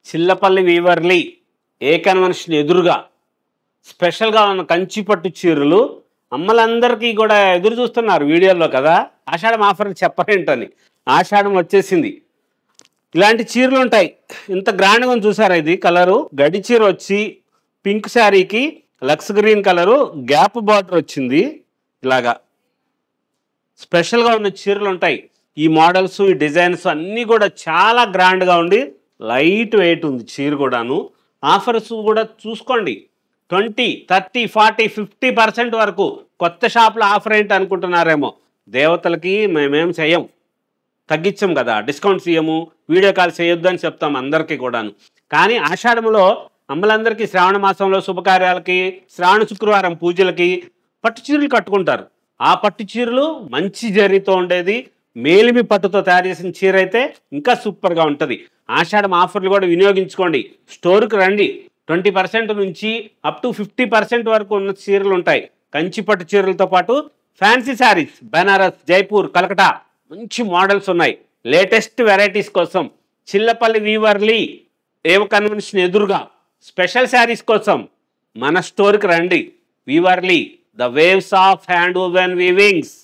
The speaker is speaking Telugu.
చిల్లపల్లి వీవర్లీ ఏ కన్వెన్షన్ ఎదురుగా స్పెషల్గా ఉన్న కంచిపట్టు చీరలు అమ్మలందరికీ కూడా ఎదురు చూస్తున్నారు వీడియోలో కదా. ఆషాఢం ఆఫర్ చెప్పరేంటని. ఆషాఢం వచ్చేసింది. ఇలాంటి చీరలు ఉంటాయి. ఇంత గ్రాండ్గా చూసారా? ఇది కలరు గడి చీర వచ్చి పింక్ శారీకి లక్స్ గ్రీన్ కలరు గ్యాప్ బార్డర్ వచ్చింది. ఇలాగా స్పెషల్గా ఉన్న చీరలు ఉంటాయి. ఈ మోడల్స్ ఈ డిజైన్స్ అన్నీ కూడా చాలా గ్రాండ్గా ఉండి లైట్ వెయిట్ ఉంది చీర కూడాను. ఆఫర్స్ కూడా చూసుకోండి. 20, 30, 40, 50% వరకు. కొత్త షాప్లో ఆఫర్ ఏంటి అనుకుంటున్నారేమో. దేవతలకి మేమేం చెయ్యం, తగ్గించాం కదా, డిస్కౌంట్స్ ఇయ్యము, వీడియో కాల్ చేయొద్దు అని చెప్తాం అందరికీ కూడాను. కానీ ఆషాఢంలో అమ్మలందరికీ శ్రావణ మాసంలో శుభకార్యాలకి, శ్రావణ శుక్రవారం పూజలకి పట్టు చీరలు కట్టుకుంటారు. ఆ పట్టు చీరలు మంచి జరీతో ఉండేది, మేలిమి పట్టుతో తయారు చేసిన చీర అయితే ఇంకా సూపర్గా ఉంటుంది. ఆషాఢం ఆఫర్లు కూడా వినియోగించుకోండి. స్టోర్కి రండి. 20% నుంచి అప్ టు 50% వరకు ఉన్న చీరలు ఉంటాయి. కంచి పట్టు చీరలతో పాటు ఫ్యాన్సీ శారీస్, బెనారస్, జైపూర్, కలకటా మంచి మోడల్స్ ఉన్నాయి. లేటెస్ట్ వెరైటీస్ కోసం చిల్లపల్లి వీవర్లీ ఏవ కన్వెన్షన్ ఎదురుగా స్పెషల్ శారీస్ కోసం మన స్టోర్కి రండి. Weaverly, the waves of hand woven వీవింగ్స్.